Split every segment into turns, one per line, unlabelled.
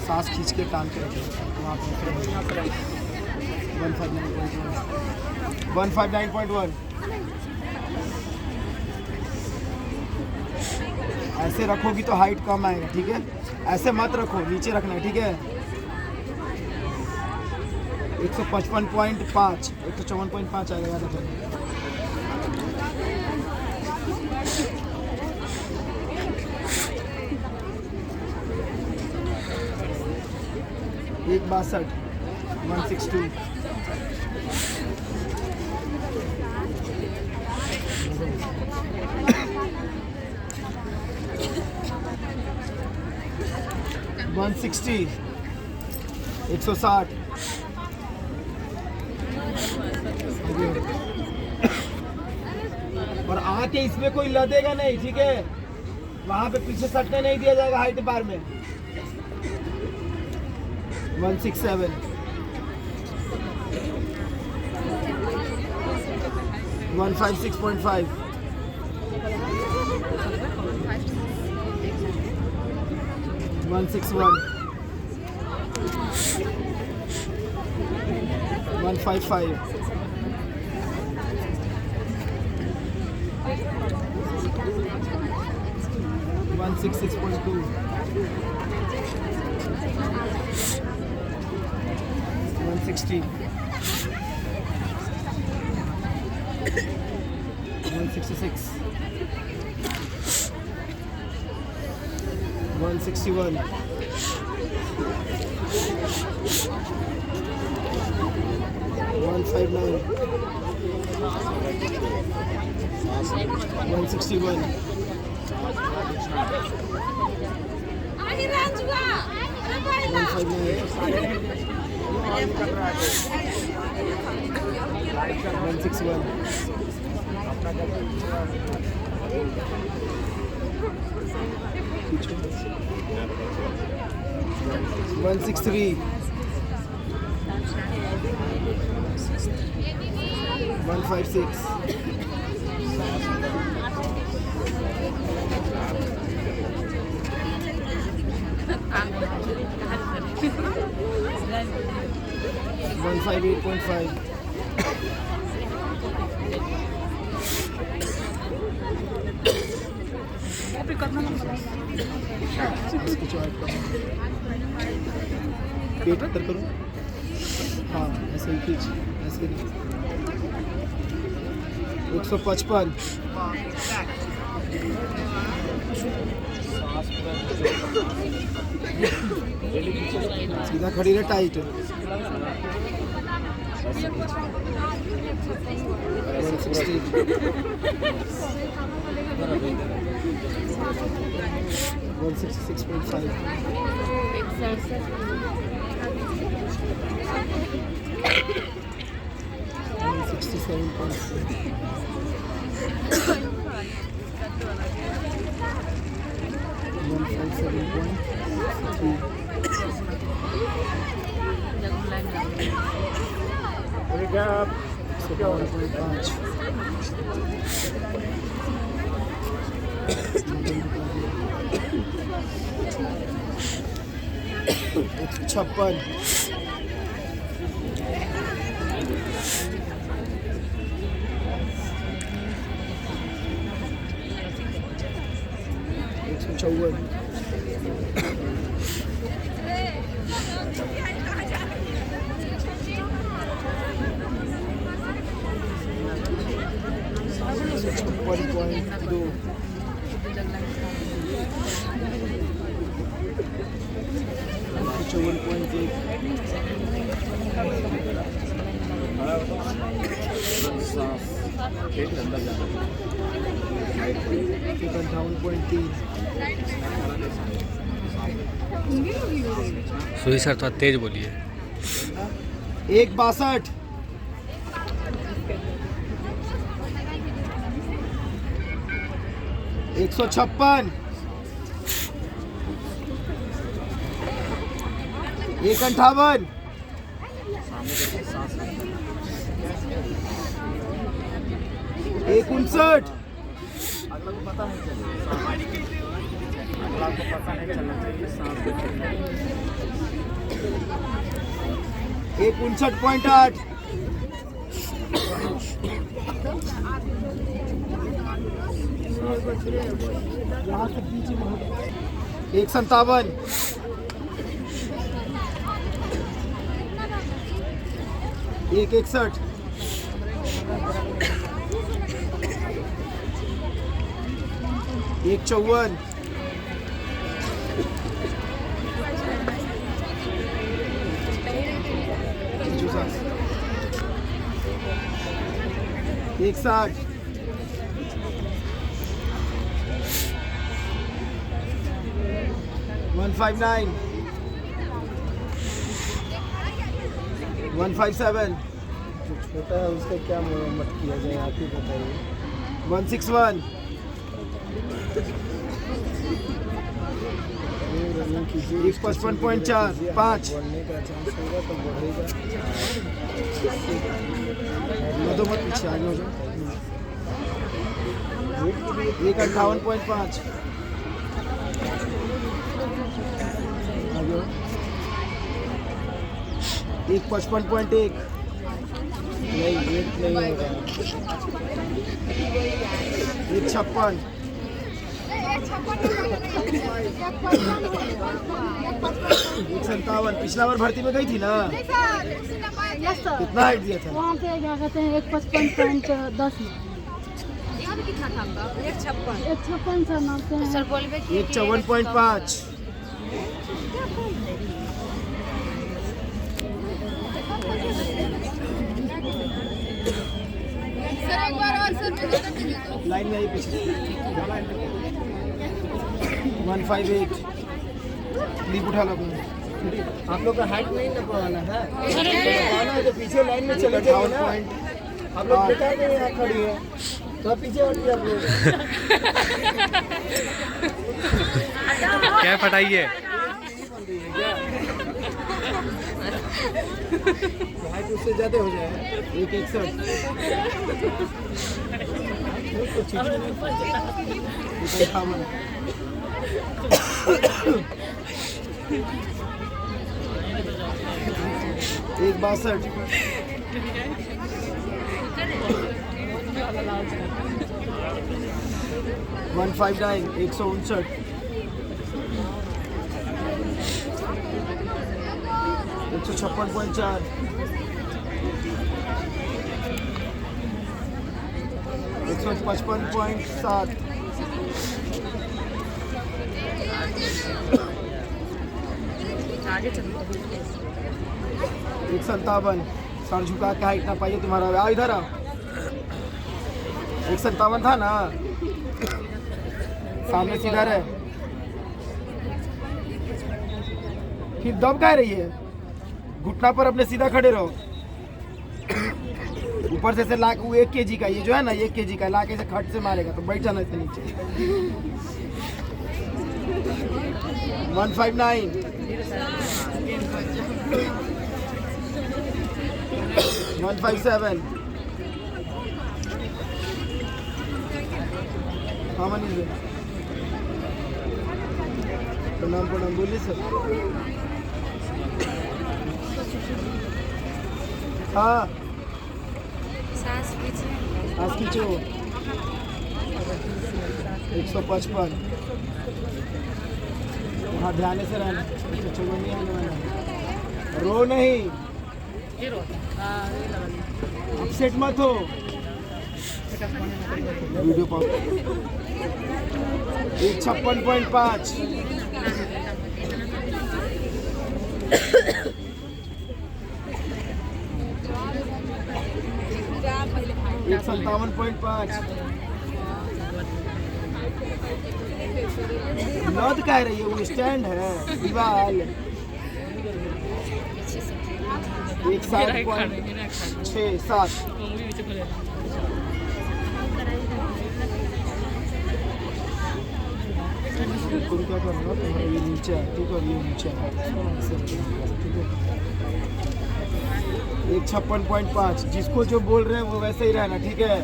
सांस खींच के टांग के रखें वहाँ पर 159.1 ऐसे रखोगी तो हाइट कम आएगा, ठीक है। ऐसे मत रखो, नीचे रखना है, ठीक है। 155.5 154.5 आएगा, याद रखना। एक 62 162 160 160 और आके इसमें कोई लदेगा नहीं, ठीक है। वहां पे पीछे सटने नहीं दिया जाएगा हाइट बार में। 167 156.5 161 155 166.2 160 166 161 159 161 163 156 158.5 पेट अंदर करो, हाँ ऐसे ही खींच, ऐसे 155 सीधा खड़ी रहे, टाइट 166.5 156 154 1.2
सुही सर थोड़ा तेज बोलिए।
162 156 158 159 एक 59.8 एक 57 एक 61 एक 54 एक 60 159 157
छोटा है उसका क्या मरम्मत किया जाए आप ही बताइए।
161
रनिंग कीजिए,
55.4 5
बढ़ने का चांस होगा तो बढ़ेगा।
मत पीछे आगे हो जाओ। एक 58.5 आगे हो। एक 55.1
नहीं वेट नहीं होगा।
एक 56 एक 57 पिछला बार भर्ती में गई थी ना,
यस सर।
कितना हाइट दिया था?
वहाँ पे क्या कहते हैं 155.10 में
कितना था आपका?
156 सर नापते हैं।
सर बोलबे कि
एक 54.5 लाइन में आई पीछे 158 क्लिप उठा लो अपना।
आप लोग का हाइट नहीं ना बढ़ाना है,
आना है तो पीछे लाइन में चले जाओ ना।
आप लोग बेटा के यहाँ खड़ी है तो पीछे हट जाओ।
क्या फटाई है?
हाइट उससे ज़्यादा हो जाए।
एक 61 एक 62 159 159 156.4 155.7
आगे चलो।
157 सर झुका के हाइट ना पाइए तुम्हारा। आ इधर आओ। 157 था ना, सामने सीधा रहे। फिर दब कह रही है, घुटना पर अपने सीधा खड़े रहो। ऊपर से ला के वो 1 kg का, ये जो है ना 1 kg का ला के से खट से मारेगा तो बैठ जाना इसके नीचे। 159 157 हाँ मनीष भाई प्रणाम प्रणाम बोलिए सर। हाँ
सांस पीछे।
आज खींचो 155 वहाँ ध्यान से रहना। 154 नहीं आने वाला, रो नहीं, अपसेट मत हो। वीडियो पॉज 156.5 157.5 नद कह रही है, वो स्टैंड है दीवार। 160.67 तुम क्या करूँगा, तुम्हारा ये नीचे है ठीक है, ये नीचे है ठीक है। 156.5 जिसको जो बोल रहे हैं वो वैसे ही रहना ठीक है,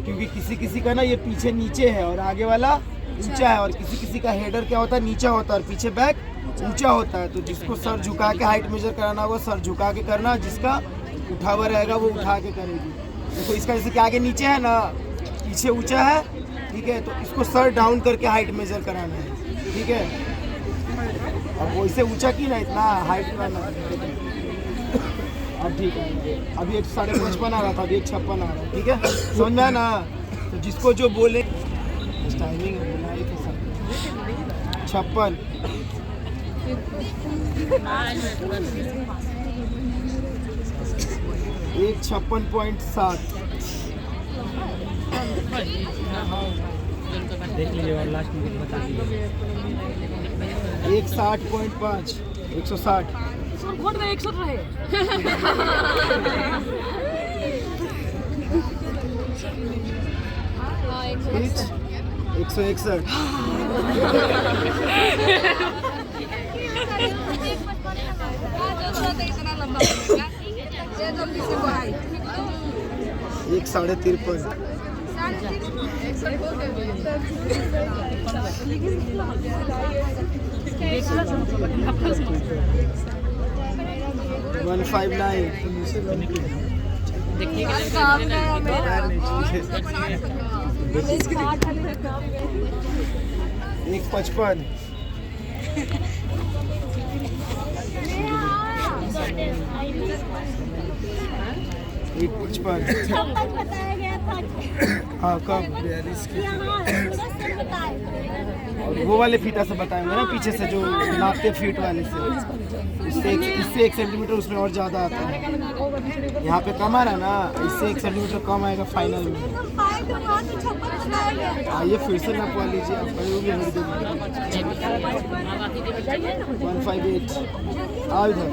क्योंकि किसी किसी का ना ये पीछे नीचे है और आगे वाला ऊंचा है, और किसी किसी का हेडर क्या होता है नीचा होता है और पीछे बैक ऊंचा होता है। तो जिसको सर झुका के हाइट मेजर कराना होगा सर झुका के करना, जिसका उठा हुआ रहेगा वो उठा के करेगी। देखो इसका जैसे कि आगे नीचे है ना, पीछे ऊंचा है, ठीक है, तो इसको सर डाउन करके हाइट मेजर कराना है, ठीक है। अब वैसे ऊंचा की ना इतना हाइट का ना, अब ठीक है। अभी 155 आ रहा था, अभी 156 आ रहा है, ठीक है, समझ में आया ना। तो जिसको जो बोले टाइमिंग है बोला 56 156.7
देख लीजिए और लास्ट में बता दीजिए।
160.5 160
वोट में 100 रहे।
161 153 155
बताया गया था
हाँ कब और वो वाले फीता से बताएंगे ना, पीछे से जो नापते फीट वाले से, इससे 1 सेंटीमीटर उसमें और ज़्यादा आता है। यहाँ पे कम आ रहा है ना, इससे 1 सेंटीमीटर कम आएगा फाइनल में। आइए फिर से नपवा लीजिए, आप 158 आओ इधर।